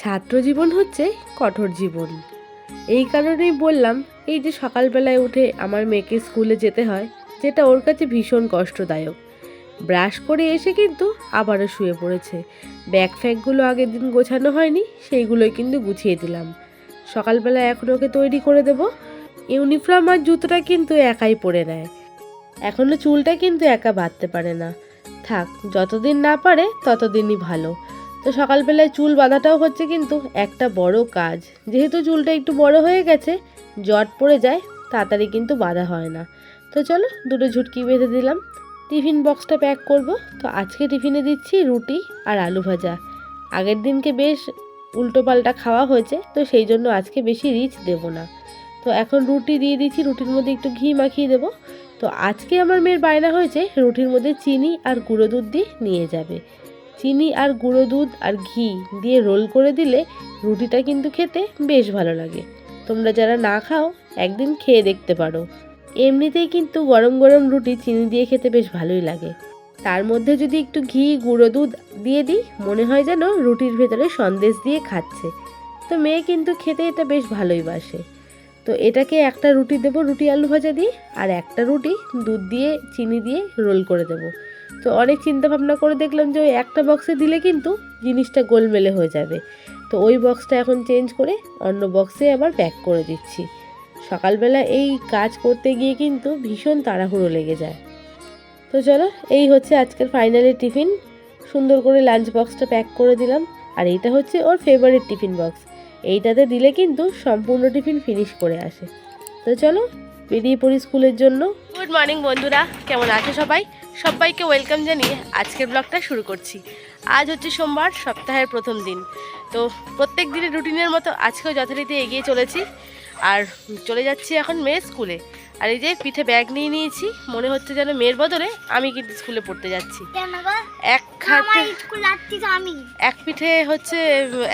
ছাত্র জীবন হচ্ছে কঠোর জীবন। এই কারণেই বললাম, এই যে সকালবেলায় উঠে আমার মেয়েকে স্কুলে যেতে হয়, যেটা ওর কাছে ভীষণ কষ্টদায়ক। ব্রাশ করে এসে কিন্তু আবারও শুয়ে পড়েছে। ব্যাগ ফ্যাগগুলো আগের দিন গোছানো হয়নি, সেইগুলোই কিন্তু গুছিয়ে দিলাম। সকালবেলা এখন ওকে তৈরি করে দেব। ইউনিফর্ম আর জুতোটা কিন্তু একাই পরে নেয়। এখনও চুলটা কিন্তু একা বাঁধতে পারে না। থাক, যতদিন না পারে ততদিনই ভালো। তো সকালবেলায় চুল বাঁধাটাও হচ্ছে কিন্তু একটা বড় কাজ। যেহেতু চুলটা একটু বড় হয়ে গেছে, জট পড়ে যায়, তাড়াতাড়ি কিন্তু বাঁধা হয় না। তো চলো, দুটো ঝুটকি বেঁধে দিলাম। টিফিন বক্সটা প্যাক করব। তো আজকে টিফিনে দিচ্ছি রুটি আর আলু ভাজা। আগের দিনকে বেশ উল্টো পাল্টা খাওয়া হয়েছে, তো সেই জন্য আজকে বেশি রিচ দেব না। তো এখন রুটি দিয়ে দিচ্ছি, রুটির মধ্যে একটু ঘি মাখিয়ে দেবো। তো আজকে আমার মেয়ের বায়না হয়েছে রুটির মধ্যে চিনি আর গুঁড়ো দুধ দিয়ে নিয়ে যাবে। চিনি আর গুঁড়ো দুধ আর ঘি দিয়ে রোল করে দিলে রুটিটা কিন্তু খেতে বেশ ভালো লাগে। তোমরা যারা না খাও একদিন খেয়ে দেখতে পারো। এমনিতেই কিন্তু গরম গরম রুটি চিনি দিয়ে খেতে বেশ ভালোই লাগে। তার মধ্যে যদি একটু ঘি গুঁড়ো দুধ দিয়ে দিই, মনে হয় যেন রুটির ভেতরে সন্দেশ দিয়ে খাচ্ছে। তো মেয়ে কিন্তু খেতে এটা বেশ ভালোই বাসে। তো এটাকে একটা রুটি দেবো রুটি আলু ভাজা দিয়ে, আর একটা রুটি দুধ দিয়ে চিনি দিয়ে রোল করে দেবো। তো অনেক চিন্তা ভাবনা করে দেখলাম যে ওই একটা বক্সে দিলে কিন্তু জিনিসটা গোলমেলে হয়ে যাবে। তো ওই বক্সটা এখন চেঞ্জ করে অন্য বক্সে আবার প্যাক করে দিচ্ছি। সকালবেলা এই কাজ করতে গিয়ে কিন্তু ভীষণ তাড়াহুড়ো লেগে যায়। তো চলো, এই হচ্ছে আজকের ফাইনালি টিফিন। সুন্দর করে লাঞ্চ বক্সটা প্যাক করে দিলাম। আর এইটা হচ্ছে ওর ফেভারিট টিফিন বক্স। এইটাতে দিলে কিন্তু সম্পূর্ণ টিফিন ফিনিশ করে আসে। তো চলো, বেরিয়ে পড়ি স্কুলের জন্য। গুড মর্নিং বন্ধুরা, কেমন আছো সবাই? সবাইকে ওয়েলকাম জানিয়ে আজকের ব্লগটা শুরু করছি। আজ হচ্ছে সোমবার, সপ্তাহের প্রথম দিন। তো প্রত্যেক দিনের রুটিনের মতো আজকেও যথারীতি এগিয়ে চলেছি। আর চলে যাচ্ছি এখন মেয়ের স্কুলে। আর এই যে পিঠে ব্যাগ নিয়ে নিয়েছি, মনে হচ্ছে যেন মেয়ের বদলে আমি কিন্তু স্কুলে পড়তে যাচ্ছি। এক পিঠে হচ্ছে,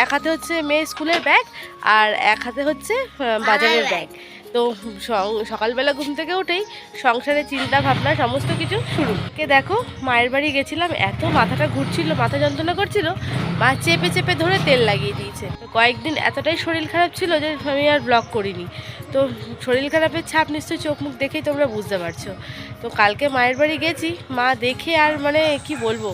এক হাতে হচ্ছে মেয়ে স্কুলের ব্যাগ, আর এক হাতে হচ্ছে বাজারের ব্যাগ। তো সকালবেলা ঘুম থেকে উঠেই সংসারের চিন্তা ভাবনা সমস্ত কিছু শুরু। দেখো, মায়ের বাড়ি গেছিলাম, এত মাথাটা ঘুরছিল, মাথা যন্ত্রণা করছিল, মা চেপে চেপে ধরে তেল লাগিয়ে দিয়েছে। তো কয়েকদিন এতটাই শরীর খারাপ ছিল যে আমি আর ব্লগ করিনি। তো শরীর খারাপের ছাপ নিশ্চয়ই চোখ মুখ দেখেই তোমরা বুঝতে পারছো। তো কালকে মায়ের বাড়ি গেছি, মা দেখে আর মানে কি বলবো,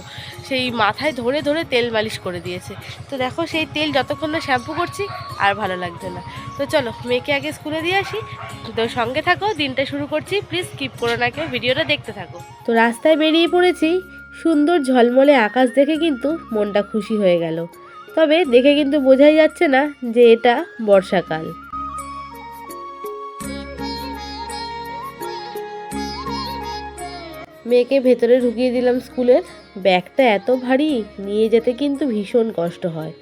সেই মাথায় ধরে ধরে তেল মালিশ করে দিয়েছে। তো দেখো, সেই তেল যতক্ষণ না শ্যাম্পু করছি আর ভালো লাগছে না। তো চলো, মেয়েকে আগে স্কুলে দিয়ে আসি। তো সঙ্গে থাকো, দিনটা শুরু করছি, প্লিজ স্কিপ করো না কেউ, ভিডিওটা দেখতে থাকো। তো রাস্তায় বেরিয়ে পড়েছি। সুন্দর ঝলমলে আকাশ দেখে কিন্তু মনটা খুশি হয়ে গেল। তবে দেখে কিন্তু বোঝাই যাচ্ছে না যে এটা বর্ষাকাল। মেয়েকে ভেতরে ঢুকিয়ে দিলাম স্কুলের। ব্যাগটা এত ভারী, নিয়ে যেতে কিন্তু ভীষণ কষ্ট হয়।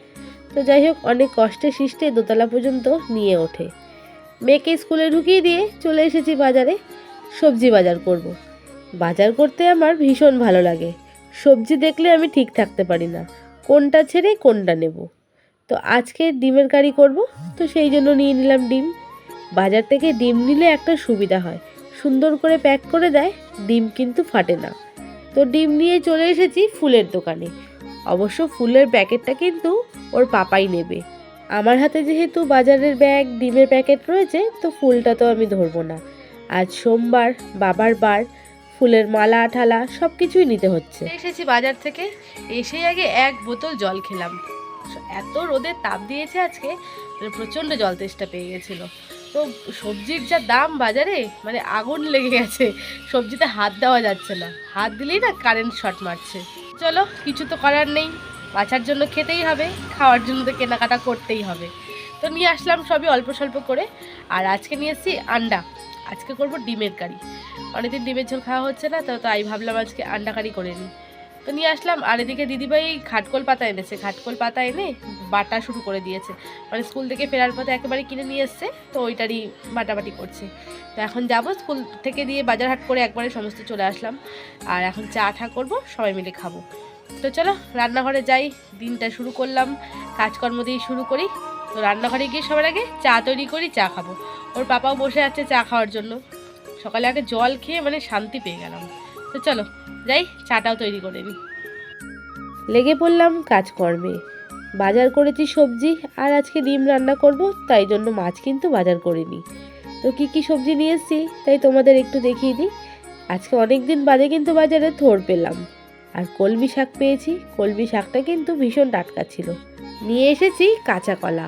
তো যাই হোক, অনেক কষ্টে সৃষ্টে দোতলা পর্যন্ত নিয়ে ওঠে। মেয়েকে স্কুলে ঢুকিয়ে দিয়ে চলে এসেছি বাজারে। সবজি বাজার করব। বাজার করতে আমার ভীষণ ভালো লাগে। সবজি দেখলে আমি ঠিক থাকতে পারি না, কোনটা ছেড়ে কোনটা নেব। তো আজকে ডিমের কারি করব, তো সেই জন্য নিয়ে নিলাম ডিম। বাজার থেকে ডিম নিলে একটা সুবিধা হয়, সুন্দর করে প্যাক করে দেয়, ডিম কিন্তু ফাটে না। তো ডিম নিয়ে চলে এসেছি ফুলের দোকানে। অবশ্য ফুলের প্যাকেটটা কিন্তু ওর পাপাই নেবে। আমার হাতে যেহেতু বাজারের ব্যাগ, ডিমের প্যাকেট রয়েছে, তো ফুলটা তো আমি ধরবো না। আজ সোমবার, বাবার বার, ফুলের মালা ঠালা সব কিছুই নিতে হচ্ছে। এসেছি বাজার থেকে, এসেই আগে এক বোতল জল খেলাম। এত রোদের তাপ দিয়েছে আজকে, প্রচণ্ড জল তেষ্টা পেয়ে গেছিলো। তো সবজির যা দাম বাজারে, মানে আগুন লেগে গেছে, সবজিতে হাত দেওয়া যাচ্ছে না, হাত দিলেই না কারেন্ট শর্ট মারছে। চলো, কিছু তো করার নেই, বাঁচার জন্য খেতেই হবে, খাওয়ার জন্য তো কেনাকাটা করতেই হবে। তো নিয়ে আসলাম সবই অল্প স্বল্প করে। আর আজকে নিয়ে এসেছি আন্ডা, আজকে করবো ডিমের কারি। অনেকদিন ডিমের ঝোল খাওয়া হচ্ছে না, তো তাই ভাবলাম আজকে আন্ডা কারি করে নিই। তো নিয়ে আসলাম। আর এদিকে দিদিভাই খাটকোল পাতা এনেছে, খাটকোল পাতা এনে বাটা শুরু করে দিয়েছে। মানে স্কুল থেকে ফেরার পথে একেবারে কিনে নিয়ে এসছে, তো ওইটারই বাটাবাটি করছে। তো এখন যাব, স্কুল থেকে দিয়ে বাজার হাট করে একবারে সমস্ত চলে আসলাম। আর এখন চা ঠা করবো, সবাই মিলে খাবো। তো চলো রান্নাঘরে যাই, দিনটা শুরু করলাম, কাজকর্ম দিয়ে শুরু করি। তো রান্নাঘরে গিয়ে সবার আগে চা তৈরি করি, চা খাবো। ওর পাপাও বসে আছে চা খাওয়ার জন্য। সকালে আগে জল খেয়ে মানে শান্তি পেয়ে গেলাম। তো চলো যাই, চাটাও তৈরি করে নিই। লেগে পড়লাম কাজকর্মে। বাজার করেছি সবজি, আর আজকে ডিম রান্না করব, তাই জন্য মাছ কিন্তু বাজার করিনি। তো কি সবজি নিয়ে এসেছি তাই তোমাদের একটু দেখিয়ে দিই। আজকে অনেক দিন বাদে কিন্তু বাজারে থোড় পেলাম, আর কলমি শাক পেয়েছি। কলমি শাকটা কিন্তু ভীষণ টাটকা ছিল। নিয়ে এসেছি কাঁচা কলা।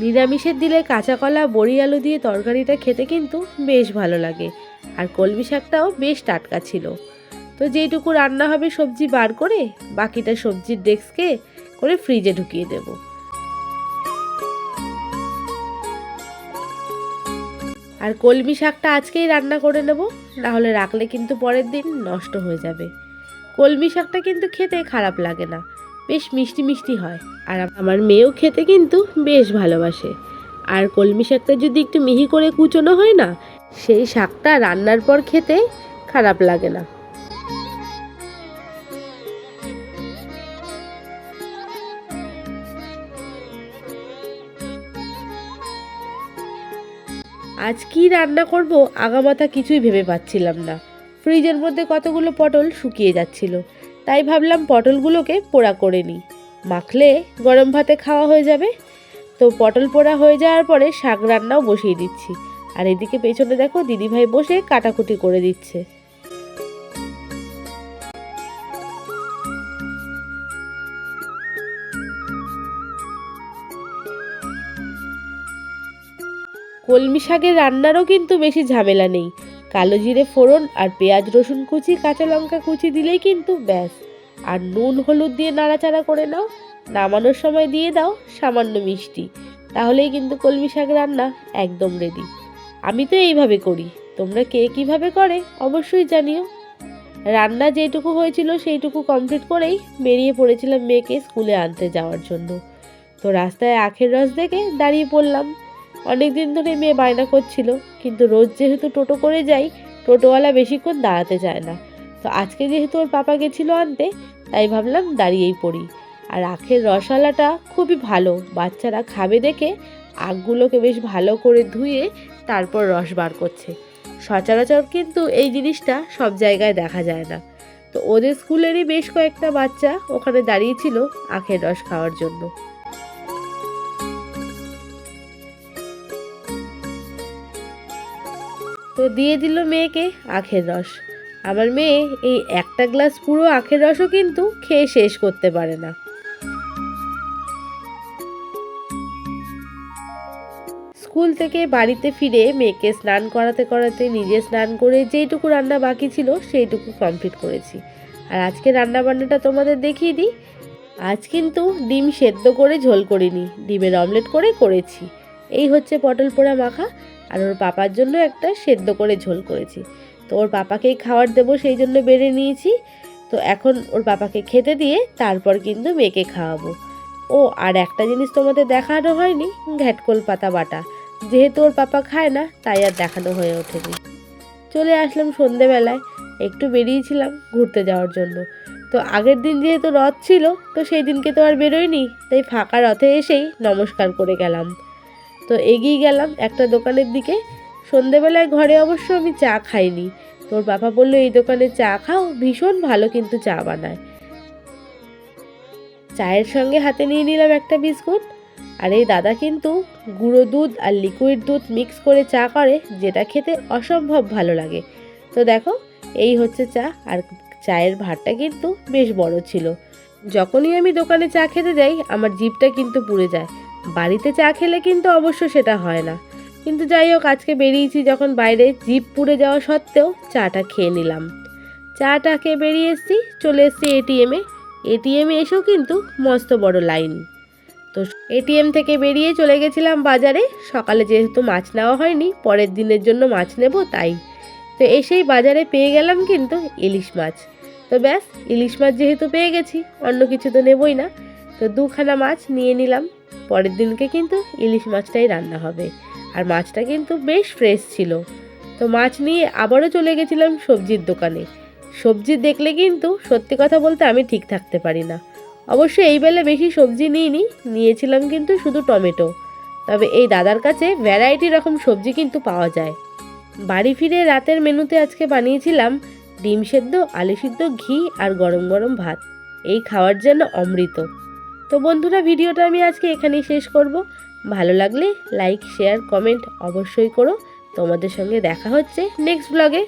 নিরামিষের দিলে কাঁচা কলা বড়ি আলু দিয়ে তরকারিটা খেতে কিন্তু বেশ ভালো লাগে, আর কলমি শাকটাও বেশ টাটকা ছিল। তো যেইটুকু রান্না হবে সবজি বার করে বাকিটা সবজির ডেস্কে করে ফ্রিজে ঢুকিয়ে দেব। আর কলমি শাকটা আজকেই রান্না করে নেব, না হলে রাখলে কিন্তু পরের দিন নষ্ট হয়ে যাবে। কলমি শাকটা কিন্তু খেতে খারাপ লাগে না, বেশ মিষ্টি মিষ্টি হয়, আর আমার মেয়েও খেতে কিন্তু বেশ ভালোবাসে। আর কলমি শাকটা যদি একটু মিহি করে কুচোনো হয় না, সেই শাকটা রান্নার পর খেতে খারাপ লাগে না। আজ কি রান্না করব আগামাথা কিছুই ভেবে পাচ্ছিলাম না। ফ্রিজের মধ্যে কতগুলো পটল শুকিয়ে যাচ্ছিল, তাই ভাবলাম পটলগুলোকে পোড়া করে নিই, মাখলে গরম ভাতে খাওয়া হয়ে যাবে। তো পটল পোড়া হয়ে যাওয়ার পরে শাক রান্নাও বসিয়ে দিচ্ছি, আর এদিকে পেছনে দেখো দিদিভাই বসে কাটাকুটি করে দিচ্ছে। কলমি শাকের রান্নারও কিন্তু বেশি ঝামেলা নেই। কালো জিরে ফোড়ন আর পেঁয়াজ রসুন কুচি কাঁচা লঙ্কা কুচি দিলেই কিন্তু ব্যাস। আর নুন হলুদ দিয়ে নাড়াচাড়া করে নাও, নামানোর সময় দিয়ে দাও সামান্য মিষ্টি, তাহলেই কিন্তু কলমি শাক রান্না একদম রেডি। আমি তো এইভাবে করি, তোমরা কে কীভাবে করে অবশ্যই জানিও। রান্না যেটুকু হয়েছিল সেইটুকু কমপ্লিট করেই বেরিয়ে পড়েছিলাম মেয়েকে স্কুলে আনতে যাওয়ার জন্য। তো রাস্তায় আখের রস দেখে দাঁড়িয়ে পড়লাম। অনেক দিন ধরে মেয়ে বায়না করছিল, কিন্তু রোজ যেহেতু টোটো করে যাই, টোটোওয়ালা বেশিক্ষণ দাঁড়াতে চায় না। তো আজকে যেহেতু ওর পাপা গেছিলো আনতে, তাই ভাবলাম দাঁড়িয়েই পড়ি। আর আখের রসওয়ালাটা খুবই ভালো, বাচ্চারা খাবে দেখে আখগুলোকে বেশ ভালো করে ধুয়ে তারপর রস বার করছে। সচরাচর কিন্তু এই জিনিসটা সব জায়গায় দেখা যায় না। তো ওদের স্কুলেরই বেশ কয়েকটা বাচ্চা ওখানে দাঁড়িয়েছিল আখের রস খাওয়ার জন্য। তো দিয়ে দিল মেয়েকে আখের রস। আমার মেয়ে এই একটা গ্লাস পুরো আখের রসও কিন্তু খেয়ে শেষ করতে পারে না। স্কুল থেকে বাড়িতে ফিরে মেয়েকে স্নান করাতে করাতে নিজে স্নান করে যেইটুকু রান্না বাকি ছিল সেইটুকু কমপ্লিট করেছি। আর আজকে রান্না বান্নাটা তোমাদের দেখিয়ে দিই। আজ কিন্তু ডিম সেদ্ধ করে ঝোল করিনি, ডিমের অমলেট করেছি। এই হচ্ছে পটল পোড়া মাখা, আর ওর পাপার জন্য একটা সেদ্ধ করে ঝোল করেছি। তো ওর পাপাকেই খাবার দেবো সেই জন্য বেড়ে নিয়েছি। তো এখন ওর পাপাকে খেতে দিয়ে তারপর কিন্তু মেয়েকে খাওয়াবো। ও আর একটা জিনিস তোমাদের দেখানো হয়নি, ঘ্যাটকোল পাতা বাটা। যেহেতু ওর পাপা খায় না তাই আর দেখানো হয়ে ওঠেনি। চলে আসলাম সন্ধেবেলায়, একটু বেরিয়েছিলাম ঘুরতে যাওয়ার জন্য। তো আগের দিন যেহেতু রথ ছিল, তো সেই দিনকে তো আর বেরোয়নি, তাই ফাঁকা রথে এসেই নমস্কার করে গেলাম। তো এগিয়ে গেলাম একটা দোকানের দিকে। সন্ধেবেলায় ঘরে অবশ্য আমি চা খাইনি। তোর বাবা বললো এই দোকানে চা খাও, ভীষণ ভালো কিন্তু চা বানায়। চায়ের সঙ্গে হাতে নিয়ে নিলাম একটা বিস্কুট। আর এই দাদা কিন্তু গুঁড়ো দুধ আর লিকুইড দুধ মিক্স করে চা করে, যেটা খেতে অসম্ভব ভালো লাগে। তো দেখো এই হচ্ছে চা, আর চায়ের ভাঁড়টা কিন্তু বেশ বড় ছিল। যখনই আমি দোকানে চা খেতে যাই আমার জিভটা কিন্তু পুড়ে যায়। বাড়িতে চা খেলে কিন্তু অবশ্য সেটা হয় না, কিন্তু যাই হোক আজকে বেরিয়েছি যখন, বাইরে জিভ পুড়ে যাওয়া সত্ত্বেও চাটা খেয়ে নিলাম। চাটা খেয়ে বেরিয়ে এসেছি, চলে এসেছি এটিএমে এসেও কিন্তু মস্ত বড় লাইন। তো এটিএম থেকে বেরিয়ে চলে গেছিলাম বাজারে। সকালে যেহেতু মাছ নেওয়া হয়নি, পরের দিনের জন্য মাছ নেব তাই। তো এসেই বাজারে পেয়ে গেলাম কিন্তু ইলিশ মাছ। তো ব্যাস, ইলিশ মাছ যেহেতু পেয়ে গেছি অন্য কিছু তো নেবই না। তো দুখানা মাছ নিয়ে নিলাম, পরের দিনকে কিন্তু ইলিশ মাছটাই রান্না হবে। আর মাছটা কিন্তু বেশ ফ্রেশ ছিল। তো মাছ নিয়ে আবারও চলে গেছিলাম সবজির দোকানে। সবজি দেখলে কিন্তু সত্যি কথা বলতে আমি ঠিক থাকতে পারি না। অবশ্য এই বেলা বেশি সবজি নিয়েছিলাম কিন্তু শুধু টমেটো। তবে এই দাদার কাছে ভ্যারাইটি রকম সবজি কিন্তু পাওয়া যায়। বাড়ি ফিরে রাতের মেনুতে আজকে বানিয়েছিলাম ডিম সেদ্ধ, আলু সিদ্ধ, ঘি আর গরম গরম ভাত। এই খাওয়ার জন্য অমৃত। তো বন্ধুরা, ভিডিওটা আমি আজকে এখানেই শেষ করব। ভালো লাগলে লাইক, শেয়ার, কমেন্ট অবশ্যই করো। তোমাদের সঙ্গে দেখা হচ্ছে নেক্সট ব্লগে।